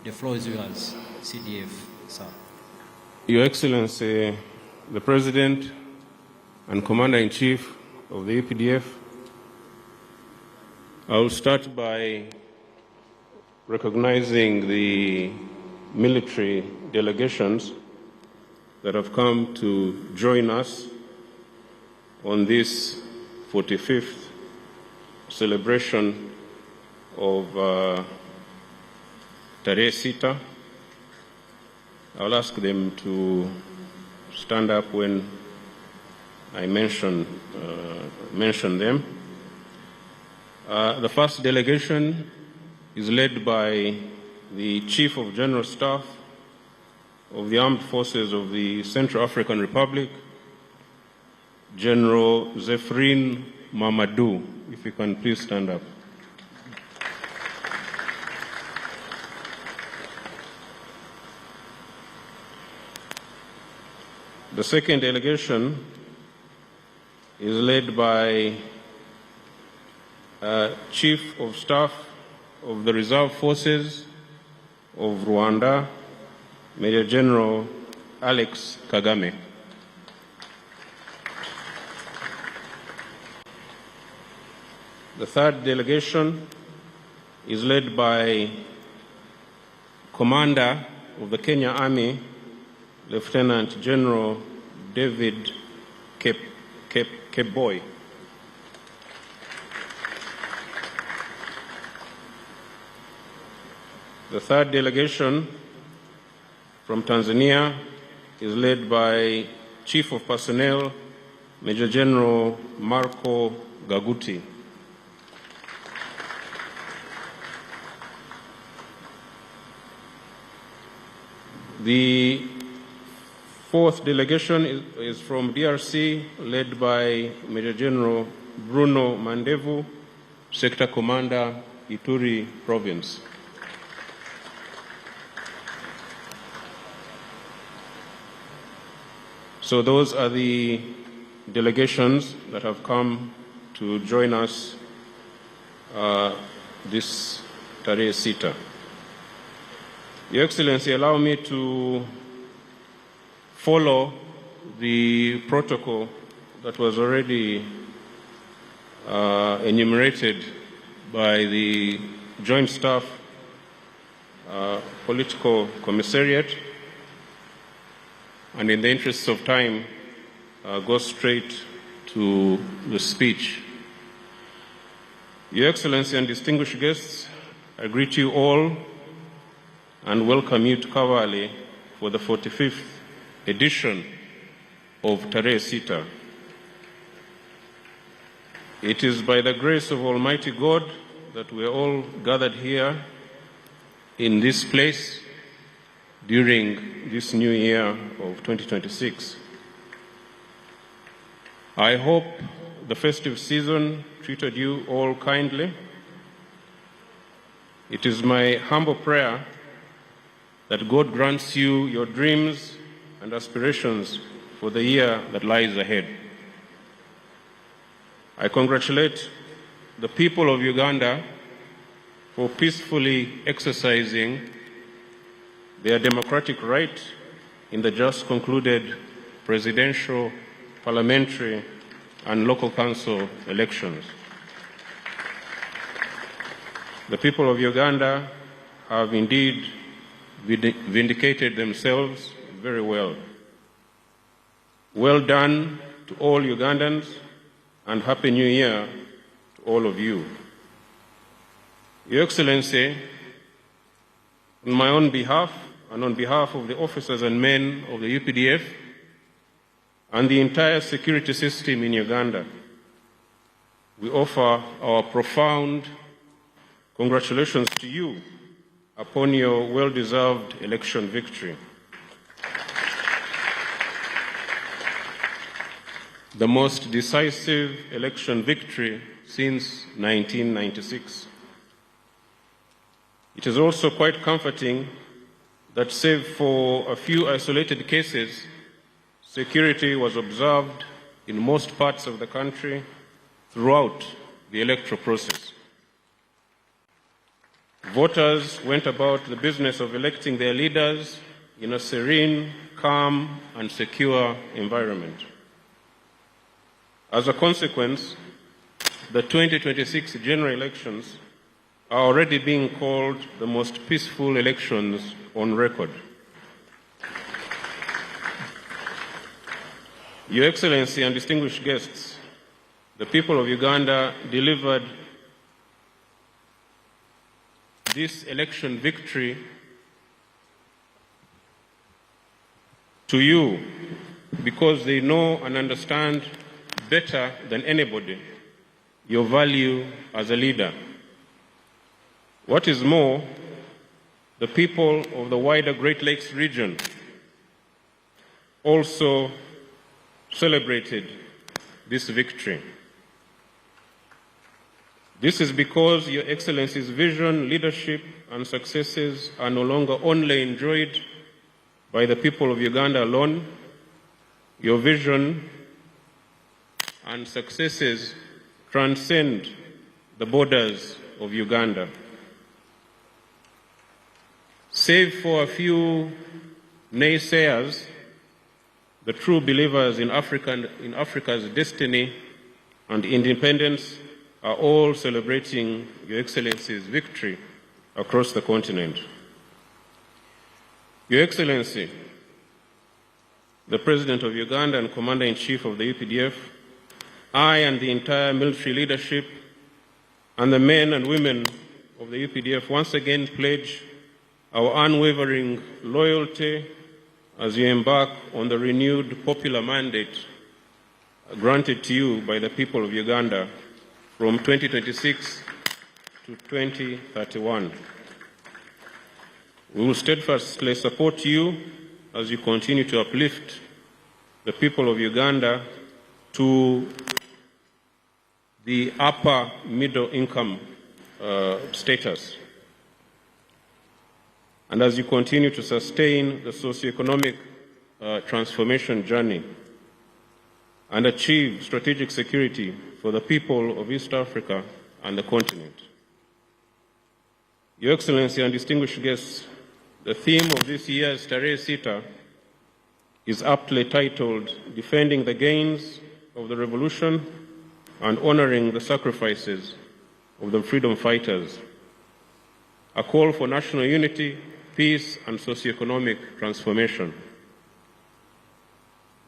The floor is yours, CDF, sir. Your Excellency, the President and Commander-in-Chief of the EPDF, I will start by recognizing the military delegations that have come to join us on this 45th celebration of Tarehe Sita. I'll ask them to stand up when I mention them. The first delegation is led by the Chief of General Staff of the Armed Forces of the Central African Republic, General Zephyrin Mamadou. If you can please stand up. The second delegation is led by Chief of Staff of the Reserve Forces of Rwanda, Major General Alex Kagame. The third delegation is led by Commander of the Kenya Army, Lieutenant General David Keboy. The third delegation from Tanzania is led by Chief of Personnel, Major General Marco Gaguti. The fourth delegation is from DRC, led by Major General Bruno Mandevu, Sector Commander, Ituri Province. So those are the delegations that have come to join us this Tarehe Sita. Your Excellency, allow me to follow the protocol that was already enumerated by the Joint Staff Political Commissariat, and in the interests of time, go straight to the speech. Your Excellency and distinguished guests, I greet you all and welcome you to Kawale for the 45th edition of Tarehe Sita. It is by the grace of Almighty God that we are all gathered here in this place during this new year of 2026. I hope the festive season treated you all kindly. It is my humble prayer that God grants you your dreams and aspirations for the year that lies ahead. I congratulate the people of Uganda for peacefully exercising their democratic right in the just concluded presidential, parliamentary, and local council elections. The people of Uganda have indeed vindicated themselves very well. Well done to all Ugandans, and Happy New Year to all of you. Your Excellency, on my own behalf and on behalf of the officers and men of the UPDF and the entire security system in Uganda, we offer our profound congratulations to you upon your well-deserved election victory. The most decisive election victory since 1996. It is also quite comforting that, save for a few isolated cases, security was observed in most parts of the country throughout the electoral process. Voters went about the business of electing their leaders in a serene, calm, and secure environment. As a consequence, the 2026 general elections are already being called the most peaceful elections on record. Your Excellency and distinguished guests, the people of Uganda delivered this election victory to you because they know and understand better than anybody your value as a leader. What is more, the people of the wider Great Lakes region also celebrated this victory. This is because Your Excellency's vision, leadership, and successes are no longer only enjoyed by the people of Uganda alone. Your vision and successes transcend the borders of Uganda. Save for a few naysayers, the true believers in Africa's destiny and independence are all celebrating Your Excellency's victory across the continent. Your Excellency, the President of Uganda and Commander-in-Chief of the UPDF, I and the entire military leadership and the men and women of the UPDF once again pledge our unwavering loyalty as you embark on the renewed popular mandate granted to you by the people of Uganda from 2026 to 2031. We will steadfastly support you as you continue to uplift the people of Uganda to the upper middle income status, and as you continue to sustain the socioeconomic transformation journey and achieve strategic security for the people of East Africa and the continent. Your Excellency and distinguished guests, the theme of this year's Tarehe Sita is aptly titled Defending the Gains of the Revolution and Honoring the Sacrifices of the Freedom Fighters, a call for national unity, peace, and socioeconomic transformation.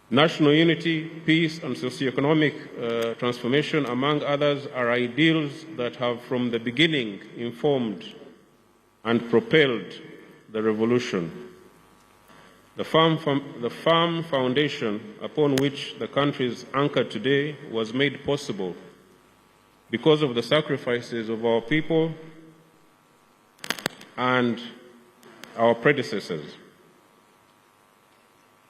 National unity, peace, and socioeconomic transformation, among others, are ideals that have from the beginning informed and propelled the revolution. The firm foundation upon which the country is anchored today was made possible because of the sacrifices of our people and our predecessors,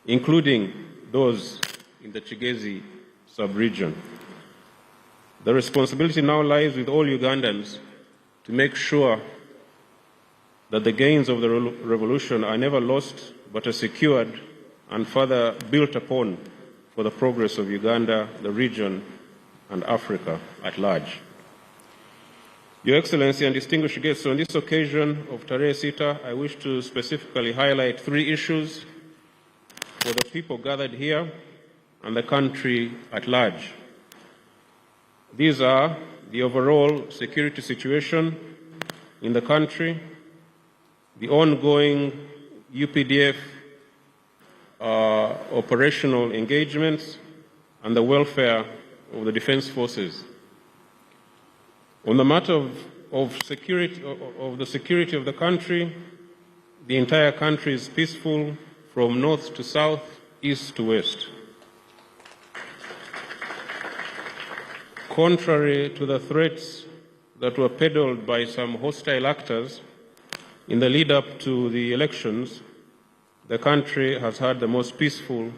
including those in the Chigezi sub-region. The responsibility now lies with all Ugandans to make sure that the gains of the revolution are never lost but are secured and further built upon for the progress of Uganda, the region, and Africa at large. Your Excellency and distinguished guests, on this occasion of Tarehe Sita, I wish to specifically highlight three issues for the people gathered here and the country at large. These are the overall security situation in the country, the ongoing UPDF operational engagements, and the welfare of the defense forces. On the matter of the security of the country, the entire country is peaceful from north to south, east to west. Contrary to the threats that were peddled by some hostile actors in the lead up to the elections, the country has had the most peaceful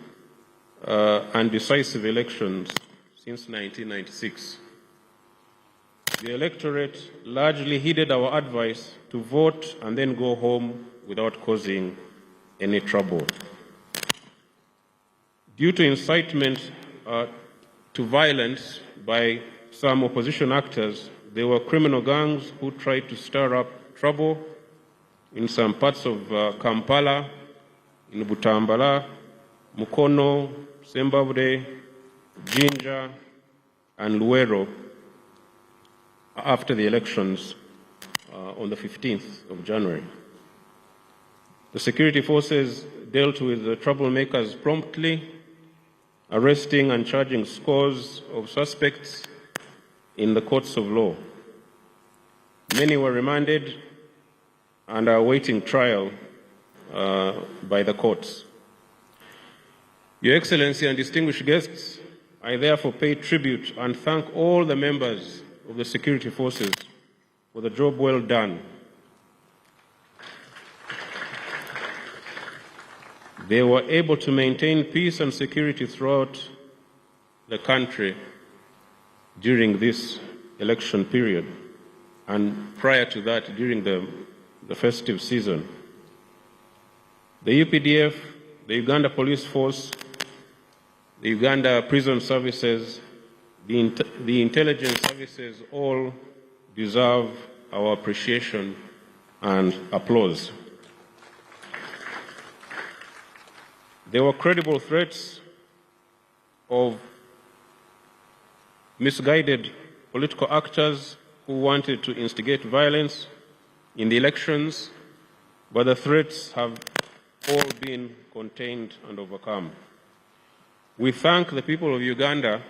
and decisive elections since 1996. The electorate largely heeded our advice to vote and then go home without causing any trouble. Due to incitement to violence by some opposition actors, there were criminal gangs who tried to stir up trouble in some parts of Kampala, in Butambala, Mukono, Zimbabwe, Jinja, and Luwero after the elections on the 15th of January. The security forces dealt with the troublemakers promptly, arresting and charging scores of suspects in the courts of law. Many were remanded and are awaiting trial by the courts. Your Excellency and distinguished guests, I therefore pay tribute and thank all the members of the security forces for the job well done. They were able to maintain peace and security throughout the country during this election period and prior to that during the festive season. The UPDF, the Uganda Police Force, the Uganda Prison Services, the intelligence services all deserve our appreciation and applause. There were credible threats of misguided political actors who wanted to instigate violence in the elections, but the threats have all been contained and overcome. We thank the people of Uganda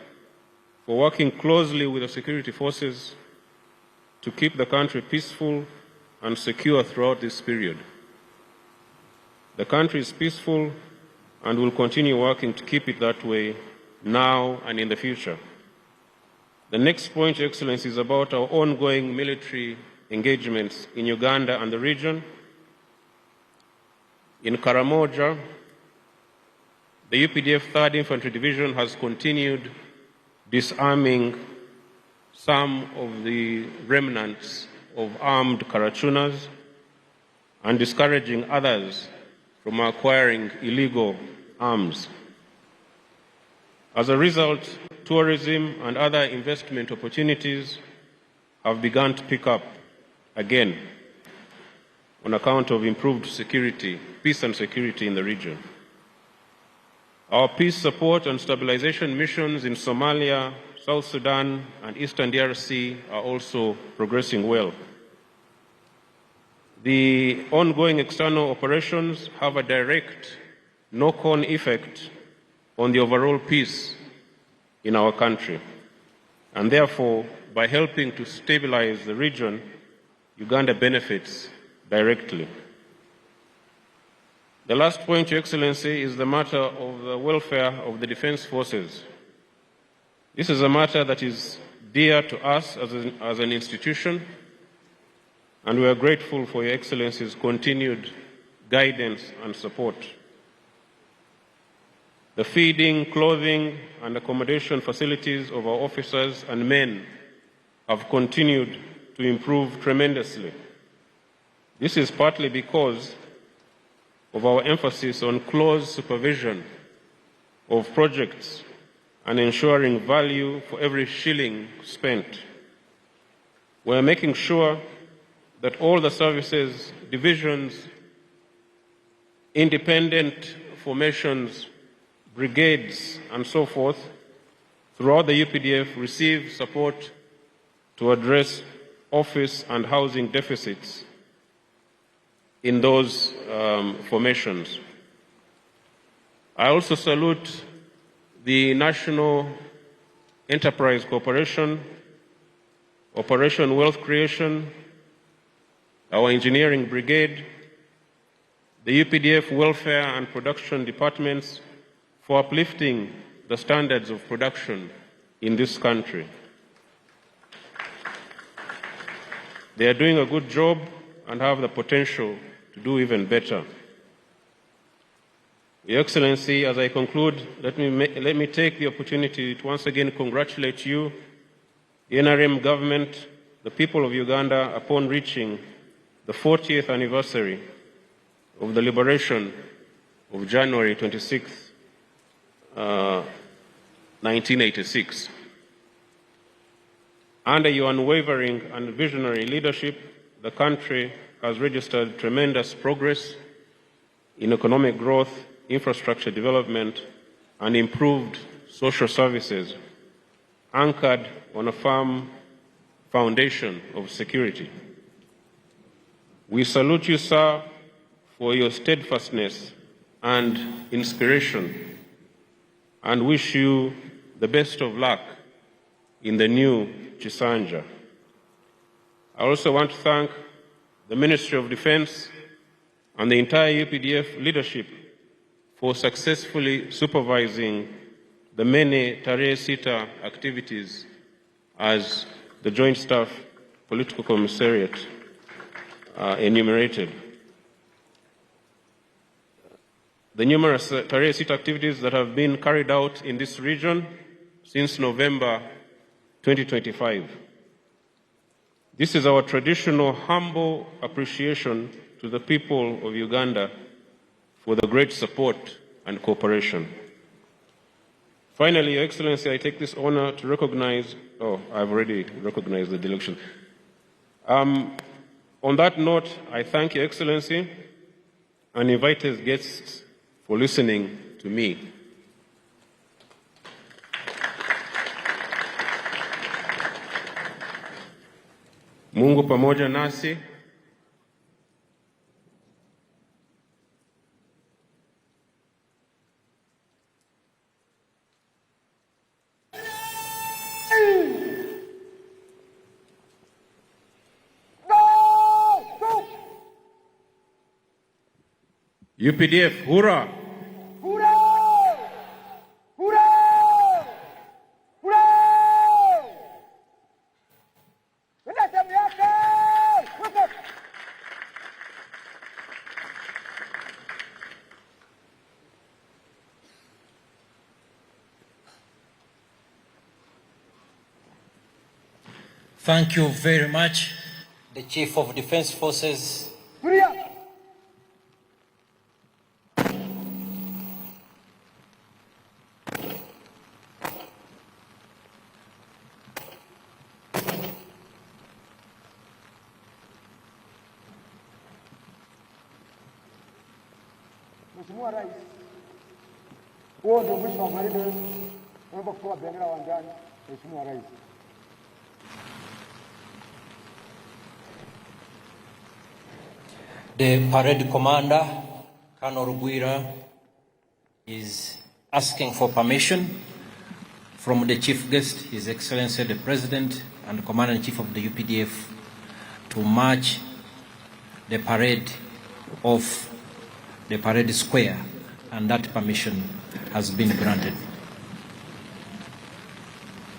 for working closely with the security forces to keep the country peaceful and secure throughout this period. The country is peaceful and will continue working to keep it that way now and in the future. The next point, Your Excellency, is about our ongoing military engagements in Uganda and the region. In Karamoja, the UPDF 3rd Infantry Division has continued disarming some of the remnants of armed Karachunas and discouraging others from acquiring illegal arms. As a result, tourism and other investment opportunities have begun to pick up again on account of improved security, peace and security in the region. Our peace support and stabilization missions in Somalia, South Sudan, and Eastern DRC are also progressing well. The ongoing external operations have a direct knock-on effect on the overall peace in our country, and therefore, by helping to stabilize the region, Uganda benefits directly. The last point, Your Excellency, is the matter of the welfare of the defense forces. This is a matter that is dear to us as an institution, and we are grateful for Your Excellency's continued guidance and support. The feeding, clothing, and accommodation facilities of our officers and men have continued to improve tremendously. This is partly because of our emphasis on close supervision of projects and ensuring value for every shilling spent. We are making sure that all the services, divisions, independent formations, brigades, and so forth, throughout the UPDF receive support to address office and housing deficits in those formations. I also salute the National Enterprise Corporation, Operation Wealth Creation, our Engineering Brigade, the UPDF Welfare and Production Departments for uplifting the standards of production in this country. They are doing a good job and have the potential to do even better. Your Excellency, as I conclude, let me take the opportunity to once again congratulate you, the NRM government, the people of Uganda, upon reaching the 40th anniversary of the liberation of January 26, 1986. Under your unwavering and visionary leadership, the country has registered tremendous progress in economic growth, infrastructure development, and improved social services, anchored on a firm foundation of security. We salute you, sir, for your steadfastness and inspiration, and wish you the best of luck in the new Chisanja. I also want to thank the Ministry of Defense and the entire UPDF leadership for successfully supervising the many Tarehe Sita activities as the Joint Staff Political Commissariat enumerated. The numerous Tarehe Sita activities that have been carried out in this region since November 2025. This is our traditional humble appreciation to the people of Uganda for the great support and cooperation. Finally, Your Excellency, I take this honor to recognize, I've already recognized the delegation. On that note, I thank Your Excellency and invite his guests for listening to me. Mungu pamoja nasi. UPDF, hurrah! Hurrah! Hurrah! Hurrah! Thank you very much, the Chief of Defense Forces. Mheshimiwa Rais, huo ndio mwisho wa gwaride. Naomba kutoa bendera uwanjani. Mheshimiwa Rais. The parade commander, Colonel Rugwira, is asking for permission from the chief guest, His Excellency the President and Commander-in-Chief of the UPDF, to march the parade off the parade square, and that permission has been granted.